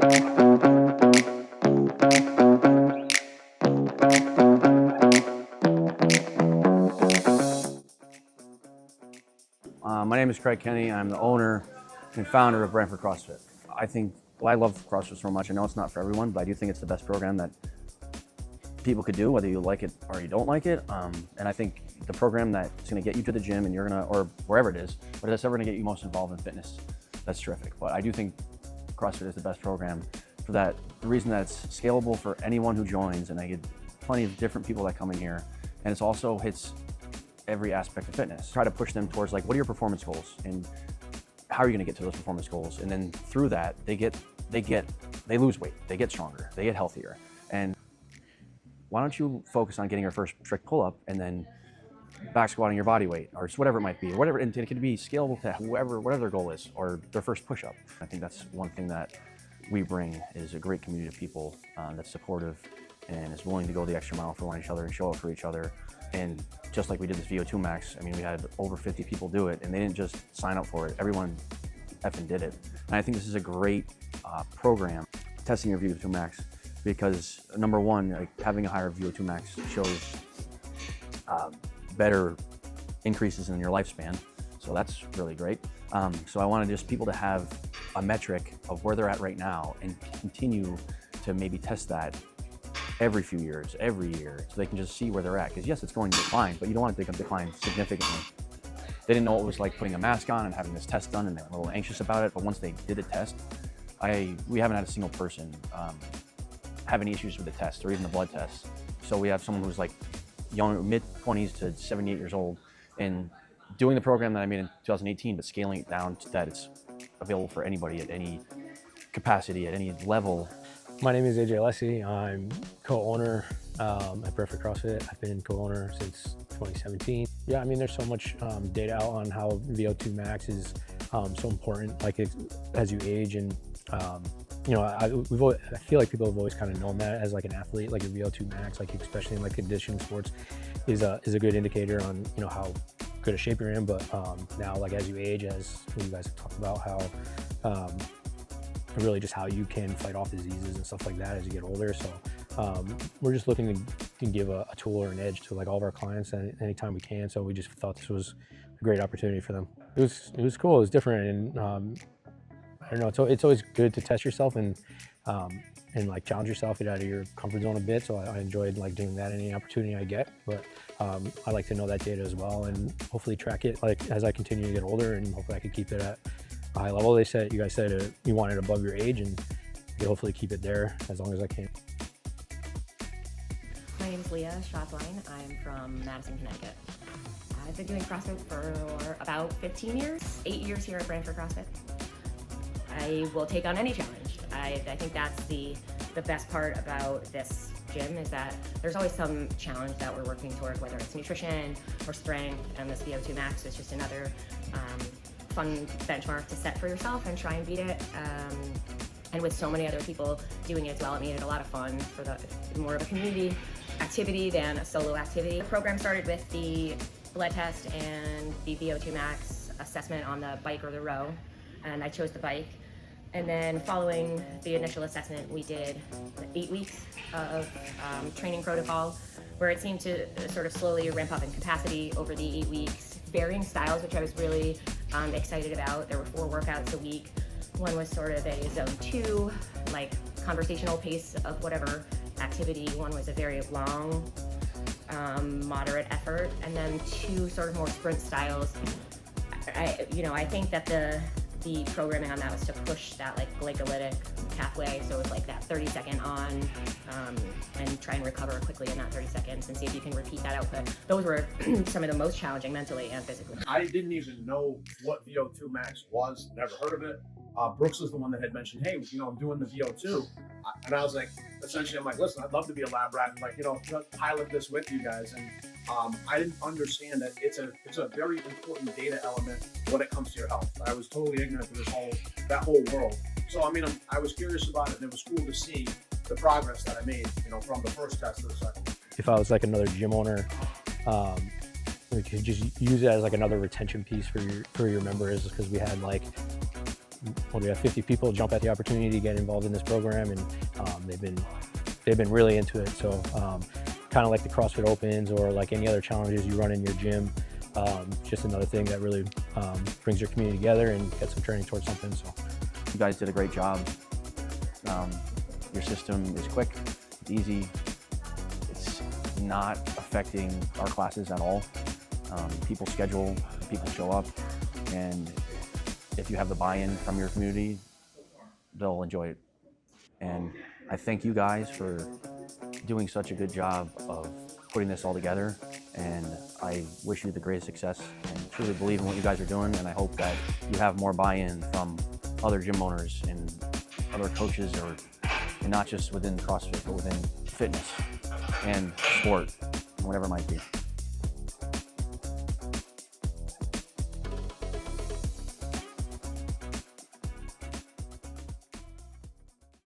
My name is Craig Kenny. I'm the owner and founder of Branford Crossfit. I love CrossFit so much. I know it's not for everyone, but I do think it's the best program that people could do, whether you like it or you don't like it. And I think the program that's going to get you to the gym and or wherever it is, but it's ever going to get you most involved in fitness, that's terrific. But I do think CrossFit is the best program for the reason that it's scalable for anyone who joins, and I get plenty of different people that come in here, and it also hits every aspect of fitness. Try to push them towards like, what are your performance goals and how are you going to get to those performance goals? And then through that, they lose weight, they get stronger, they get healthier. And why don't you focus on getting your first strict pull-up and then back squatting your body weight, or just whatever it might be, whatever, and it could be scalable to whatever their goal is, or their first push-up. I think that's one thing that we bring is a great community of people that's supportive and is willing to go the extra mile for one each other and show up for each other. And just like we did this VO2 max, I mean, we had over 50 people do it, and they didn't just sign up for it. Everyone effing did it. And I think this is a great program, testing your VO2 max, because number one, like, having a higher VO2 max shows better increases in your lifespan. So that's really great. So I wanted just people to have a metric of where they're at right now and continue to maybe test that every few years, every year, so they can just see where they're at. Because yes, it's going to decline, but you don't want it to decline significantly. They didn't know what it was like putting a mask on and having this test done, and they were a little anxious about it. But once they did the test, we haven't had a single person have any issues with the test or even the blood test. So we have someone who's like young, mid-20s to 78 years old, and doing the program that I made in 2018, but scaling it down to that it's available for anybody at any capacity, at any level. My name is AJ Alessi. I'm co-owner at Branford CrossFit. I've been co-owner since 2017. Yeah, I mean, there's so much data out on how VO2 max is so important, like as you age. And you know, I feel like people have always kind of known that as like an athlete, like your VO2 max, like especially in like conditioning sports, is a good indicator on, you know, how good a shape you're in. But now, like as you age, as you guys have talked about, how really just how you can fight off diseases and stuff like that as you get older. So we're just looking to give a tool or an edge to like all of our clients anytime we can. So we just thought this was a great opportunity for them. It was cool. It was different, and I don't know. It's always good to test yourself and like challenge yourself, get out of your comfort zone a bit. So I enjoyed like doing that any opportunity I get. But I like to know that data as well, and hopefully track it like as I continue to get older, and hopefully I could keep it at a high level. You guys said you want it above your age, and you hopefully keep it there as long as I can. My name is Leah Schotline. I'm from Madison, Connecticut. I've been doing CrossFit for about 15 years, 8 years here at Branford CrossFit. I will take on any challenge. I think that's the best part about this gym, is that there's always some challenge that we're working towards, whether it's nutrition or strength, and this VO2 max is just another fun benchmark to set for yourself and try and beat it. And with so many other people doing it as well, it made it a lot of fun for more of a community activity than a solo activity. The program started with the blood test and the VO2 max assessment on the bike or the row, and I chose the bike. And then following the initial assessment, we did 8 weeks of training protocol, where it seemed to sort of slowly ramp up in capacity over the 8 weeks, varying styles, which I was really excited about. There were 4 workouts a week. One was sort of a zone 2, like conversational pace of whatever activity. One was a very long, moderate effort, and then 2 sort of more sprint styles. I think that the programming on that was to push that like glycolytic pathway, so it's like that 30-second on, and try and recover quickly in that 30 seconds and see if you can repeat that output. Those were some of the most challenging mentally and physically. I didn't even know what VO2 max was, never heard of it. Brooks was the one that had mentioned, hey, I'm doing the VO2. And I was like, essentially, I'm like, listen, I'd love to be a lab rat and like, pilot this with you guys. And I didn't understand that it's a very important data element when it comes to your health. I was totally ignorant to that whole world. So, I mean, I was curious about it, and it was cool to see the progress that I made, from the first test to the second. If I was like another gym owner, we could just use it as like another retention piece for your members, because we had like what do we have, 50 people jump at the opportunity to get involved in this program, and they've been really into it. So kind of like the CrossFit Opens or like any other challenges you run in your gym, just another thing that really brings your community together and gets them training towards something. So you guys did a great job. Your system is quick, it's easy, it's not affecting our classes at all. People schedule, people show up, and if you have the buy-in from your community, they'll enjoy it. And I thank you guys for doing such a good job of putting this all together, and I wish you the greatest success and truly believe in what you guys are doing, and I hope that you have more buy-in from other gym owners and other coaches, and not just within CrossFit, but within fitness and sport, whatever it might be.